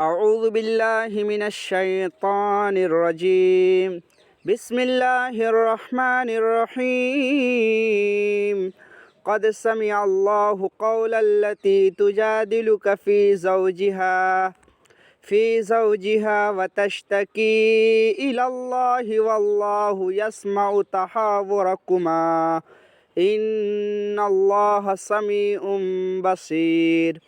أعوذ بالله من الشيطان الرجيم بسم الله الرحمن الرحيم قد سمع الله قول التي تجادلك في زوجها وتشتكي إلى الله والله يسمع تحاوركما إن الله سميع بصير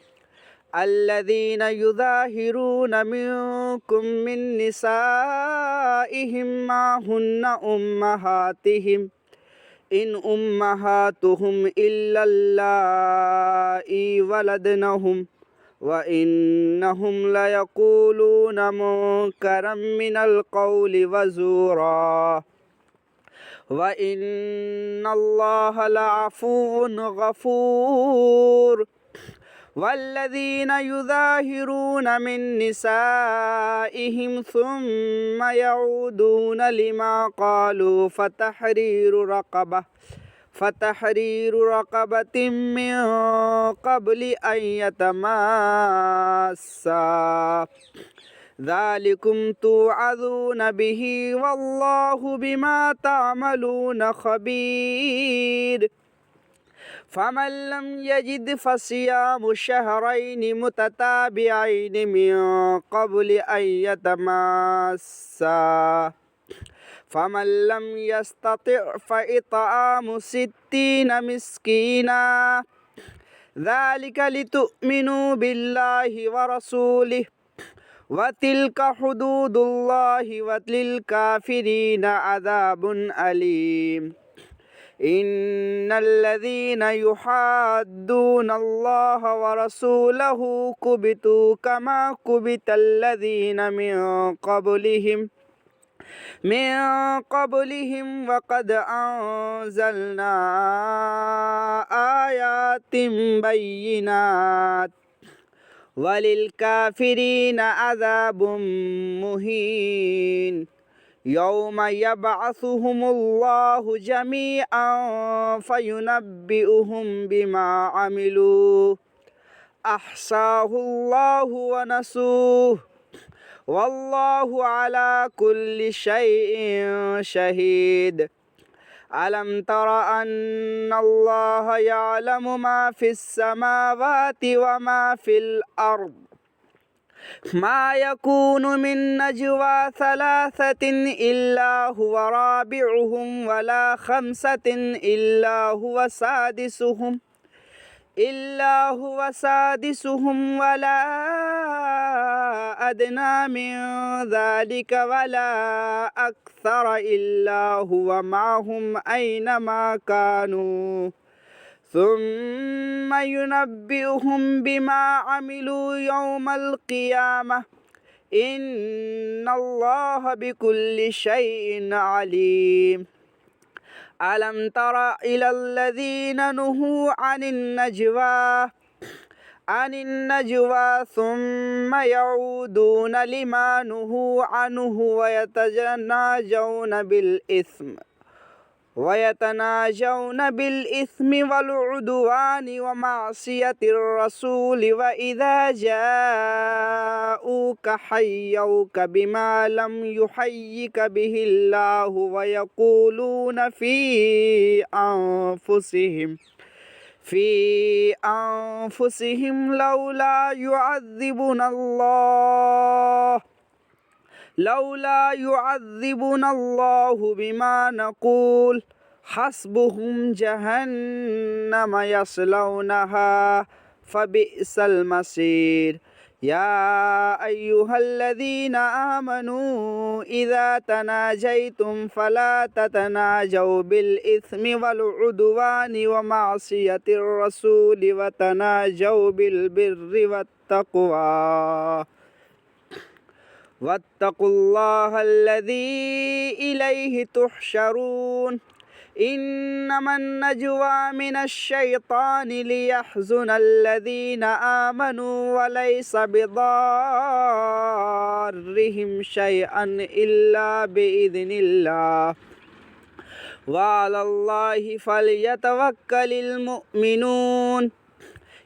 الذين يظاهرون منكم من نسائهم ما هن أمهاتهم إن أمهاتهم إلا اللائي ولدنهم وإنهم ليقولون منكرا من القول وزورا وإن الله لعفو غفور والذين يظاهرون من نسائهم ثم يعودون لما قالوا فتحرير رقبة من قبل أن يتماسا ذلكم توعظون به والله بما تعملون خبير فمن لم يجد فصيام شهرين متتابعين من قبل أن يتماسا فمن لم يستطع فإطعام 60 مسكينا ذلك لتؤمنوا بالله ورسوله وتلك حدود الله وللكافرين عذاب أليم إن الذين يحادون الله ورسوله كبتوا كما كبت الذين من قبلهم وقد أنزلنا آيات بينات وللكافرين عذاب مهين يوم يبعثهم الله جميعا فينبئهم بما عملوا أحصاه الله ونسوه والله على كل شيء شهيد ألم تر أن الله يعلم ما في السماوات وما في الأرض ما يكون من نجوى 3 إلا هو رابعهم ولا 5 إلا هو سادسهم ولا أدنى من ذلك ولا أكثر إلا هو معهم أينما كانوا ثم ينبئهم بما عملوا يوم القيامة إن الله بكل شيء عليم ألم تر إلى الذين نهوا عن النجوى ثم يعودون لما نهوا عنه ويتناجون بالإثم والعدوان ومعصية الرسول وإذا جاءوك حيوك بما لم يحيك به الله ويقولون في أنفسهم لولا يعذبنا الله بما نقول حسبهم جهنم يصلونها فبئس المصير يا أيها الذين آمنوا إذا تناجيتم فلا تتناجوا بالإثم والعدوان ومعصية الرسول وتناجوا بالبر والتقوى واتقوا الله الذي إليه تحشرون إنما النجوى من الشيطان ليحزن الذين آمنوا وليس بضارهم شيئا إلا بإذن الله وعلى الله فليتوكل المؤمنون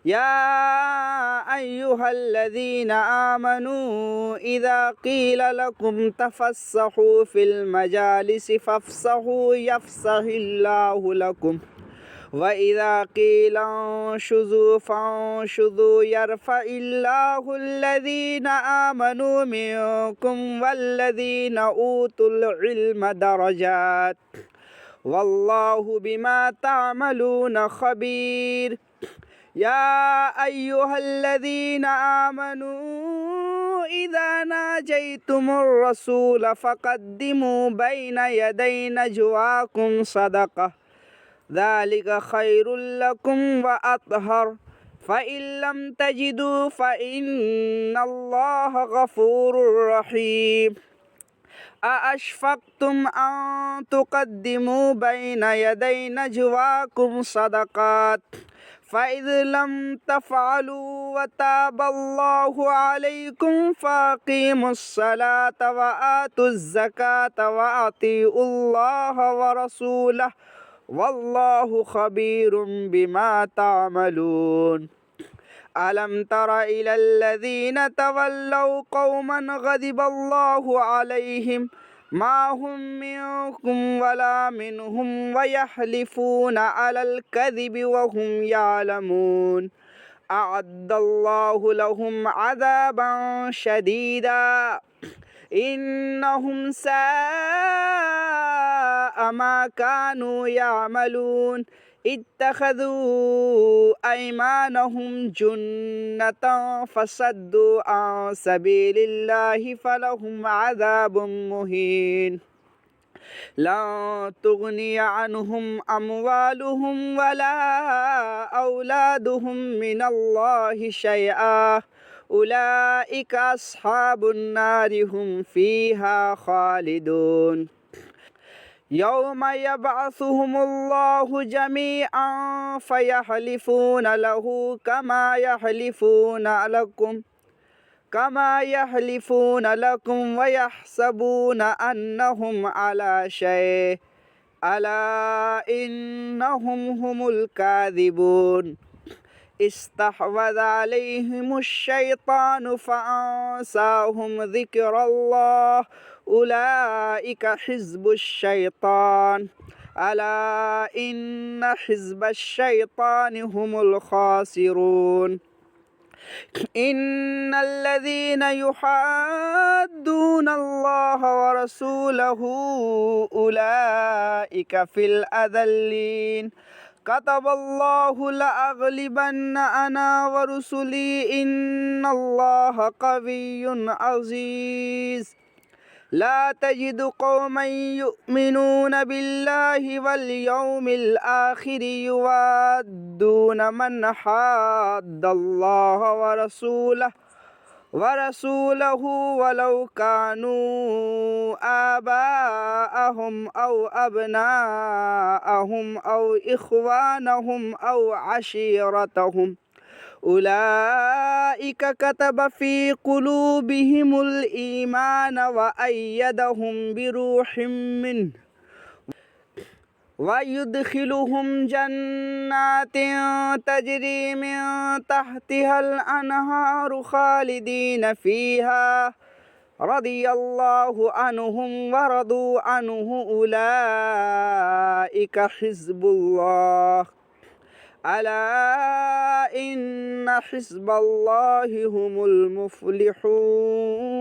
يا أيها الذين آمنوا إذا قيل لكم تفسحوا في المجالس فافسحوا يفسح الله لكم وإذا قيل انشزوا فانشزوا يرفع الله الذين آمنوا منكم والذين أوتوا العلم درجات والله بما تعملون خبير يا أيها الذين آمنوا إذا ناجيتم الرسول فقدموا بين يدي نجواكم صدقة ذلك خير لكم وأطهر فإن لم تجدوا فإن الله غفور رحيم أأشفقتم أن تقدموا بين يدي نجواكم صدقات فإذ لم تفعلوا وتاب الله عليكم فأقيموا الصلاة وآتوا الزكاة وأطيعوا الله ورسوله والله خبير بما تعملون ألم تر إلى الذين تولوا قوما غضب الله عليهم ما هم منكم ولا منهم ويحلفون على الكذب وهم يعلمون أعد الله لهم عذابا شديدا إنهم ساء ما كانوا يعملون اتخذوا أيمانهم جنة فصدوا عن سبيل الله فلهم عذاب مهين لن تغني عنهم أموالهم ولا أولادهم من الله شيئا أولئك أصحاب النار هم فيها خالدون يوم يبعثهم الله جميعا فيحلفون له كما يحلفون لكم ويحسبون أنهم على شيء ألا إنهم هم الكاذبون استحوذ عليهم الشيطان فأنساهم ذكر الله أولئك حزب الشيطان ألا إن حزب الشيطان هم الخاسرون إن الذين يحادون الله ورسوله أولئك في الأذلين كتب الله لأغلبن أنا ورسلي إن الله قوي عزيز لا تجد قوما يؤمنون بالله واليوم الآخر يوادون من حاد الله ورسوله ولو كانوا آباءهم أو أبناءهم أو إخوانهم أو عشيرتهم أولئك كتب في قلوبهم الإيمان وأيدهم بروح منه ويدخلهم جنات تجري من تحتها الأنهار خالدين فيها رضي الله عنهم ورضوا عنه أولئك حزب الله ألا إن حزب الله هم المفلحون